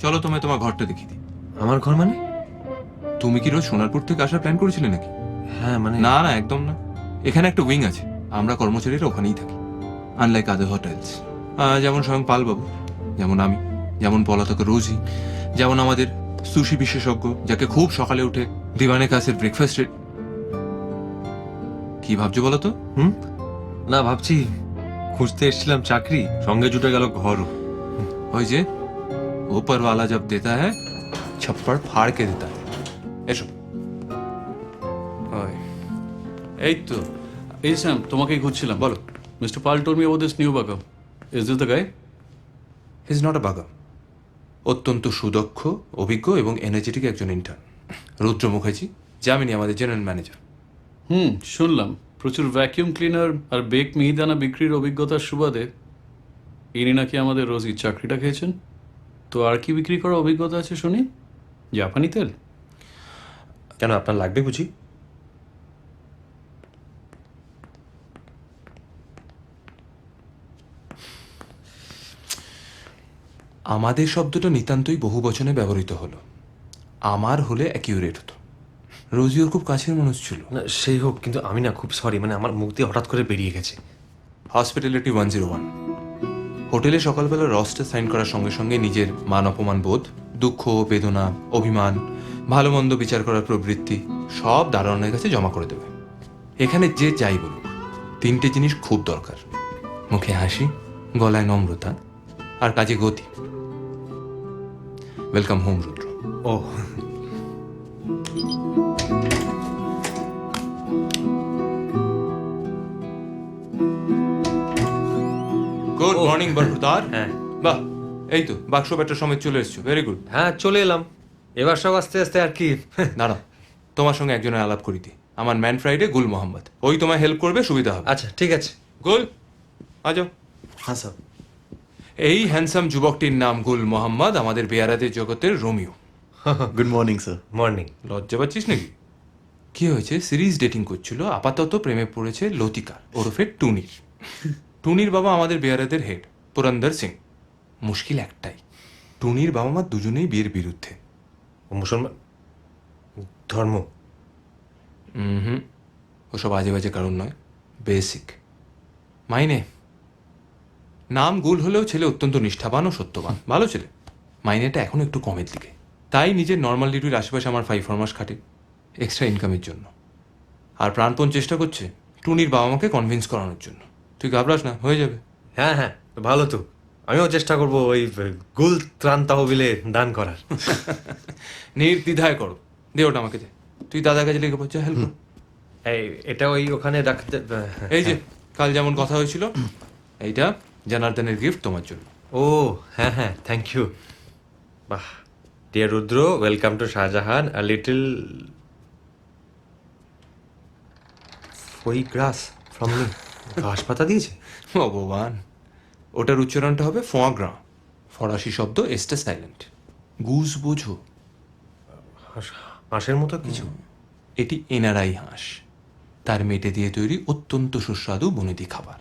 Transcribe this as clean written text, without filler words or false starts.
চলো তোমায় তোমার ঘরটা দেখিয়ে দিই। আমার ঘর মানে? তুমি কি রোজ সোনারপুর থেকে আসার প্ল্যান করেছিলে নাকি? হ্যাঁ মানে না না, একদম না। এখানে একটা উইং আছে, আমরা কর্মচারীরা ওখানেই থাকি। আনলাইক আদার হোটেলস, যেমন স্বয়ং পালবাবু, যেমন আমি, যেমন পলাতক রোজি, যেমন আমাদের সুশি বিশেষজ্ঞ যাকে খুব সকালে উঠে দিওয়ানে কাসের ব্রেকফাস্টে। কি ভাবছো বলো তো? না, ভাবছি খুঁজতে এসেছিলাম চাকরি, সঙ্গে জুটে গেল ঘরও। ওই যে ऊपर वाला जब देता है छप्पड़ फाड़ के देता है। এসো। ওই, এই তো। এই স্যাম, তোমাকেই খুঁজছিলাম। বলো। Mister Pal told me about this new bugger. Is this the guy? He is not a bugger. অত্যন্ত সুদক্ষ, অভিজ্ঞ এবং এনার্জেটিক একজন ইন্টার্ন, রুদ্র মুখার্জি, জামিনী আমাদের জেনারেল ম্যানেজার। শুনলাম প্রচুর ভ্যাকিউম ক্লিনার আর বেক মিহিদানা বিক্রির অভিজ্ঞতার সুবাদে ইনি নাকি আমাদের রোজই চাকরিটা খেয়েছেন। তো আর কি বিক্রি করার অভিজ্ঞতা আছে শুনি? জাপানি তেল? কেন, আপনার লাগবে বুঝি? আমাদের শব্দটা নিতান্তই বহু বচনে ব্যবহৃত হলো, আমার হলে অ্যাকিউরেট হতো। রোজি ওর খুব কাছের মানুষ ছিল। না সেই হোক, কিন্তু আমি না খুব সরি, মানে আমার মুখ দিয়ে হঠাৎ করে বেরিয়ে গেছে। হসপিটালিটি 101 হোটেলে সকালবেলা রস্টার সাইন করার সঙ্গে সঙ্গে নিজের মান অপমান বোধ, দুঃখ, বেদনা, অভিমান, ভালো মন্দ বিচার করার প্রবৃত্তি সব দারোয়ানের কাছে জমা করে দেবে। এখানে যে যাই বলুক, তিনটে জিনিস খুব দরকার: মুখে হাসি, গলায় নম্রতা, আর কাজে গতি। ওয়েলকাম হোম রুদ্র। ও গুড মর্নিং বরদার। হ্যাঁ বাহ, এই তো বাক্স ব্যাটার সমেত চলে এসছো, ভেরি গুড। হ্যাঁ, চলে এলাম। এবার সব আস্তে আস্তে আর কি। দাঁড়াও, তোমার সঙ্গে একজনের আলাপ করি দি, আমার ম্যান ফ্রাইডে গুল মোহাম্মদ। ওই তোমায় হেল্প করবে, সুবিধা হবে। আচ্ছা ঠিক আছে। গুল, আজো। হ্যাঁ স্যার। এই হ্যান্ডসাম যুবকটির নাম গুল মোহাম্মদ, আমাদের বেয়ারাদের জগতের Romeo. Good morning sir. Morning. লজ্জা পাচ্ছিস নাকি? কি হয়েছে? সিরিজ ডেটিং করছিল, আপাতত প্রেমে পড়েছে লতিকা ওরফে টুনির। টুনির বাবা আমাদের বেয়ারাদের হেড পুরন্দর সিং। মুশকিল একটাই, টুনির বাবা মা দুজনেই বিয়ের বিরুদ্ধে। ও মুসলমান ধর্ম? হুম, ওসব আজে বাজে কারণ নয়, বেসিক মাইনে। নাম গুল হলেও ছেলে অত্যন্ত নিষ্ঠাবান ও সত্যবান, ভালো ছেলে। মাইনেটা এখন একটু কমের দিকে, তাই নিজের নর্মাল ডিউটির আশেপাশে আমার 5-4 মাস খাটে এক্সট্রা ইনকামের জন্য। আর প্রাণপণ চেষ্টা করছে টুনির বাবা মাকে কনভিন্স করানোর জন্য। তুই ঘাবড়াস না, হয়ে যাবে। হ্যাঁ হ্যাঁ, ভালো তো। আমিও চেষ্টা করবো ওই গুল ত্রাণ তহবিলে দান করার। নির্দ্বিধায় করো, দে ওটা আমাকে দে। তুই দাদার কাছে লেগে পড়ছে, হেল্প কর। এই এটা ওই ওখানে রাখতে। এই যে কাল যেমন কথা হয়েছিল, এইটা জনার্দনের গিফট তোমার জন্য। ও হ্যাঁ হ্যাঁ, থ্যাংক ইউ। বাহ, dear Rudra, welcome to Shahjahan. A little few grass from me. ঘাস পাতা দিয়েছে? ভগবান, ওটার উচ্চারণটা হবে ফোয়াগ্রা, ফরাসি শব্দ এস্টা সাইলেন্ট। গুজ বোঝো? হাঁসের মতো কিছু? এটি এনআরআই হাঁস, তার মেটে দিয়ে তৈরি অত্যন্ত সুস্বাদু বনেদি খাবার।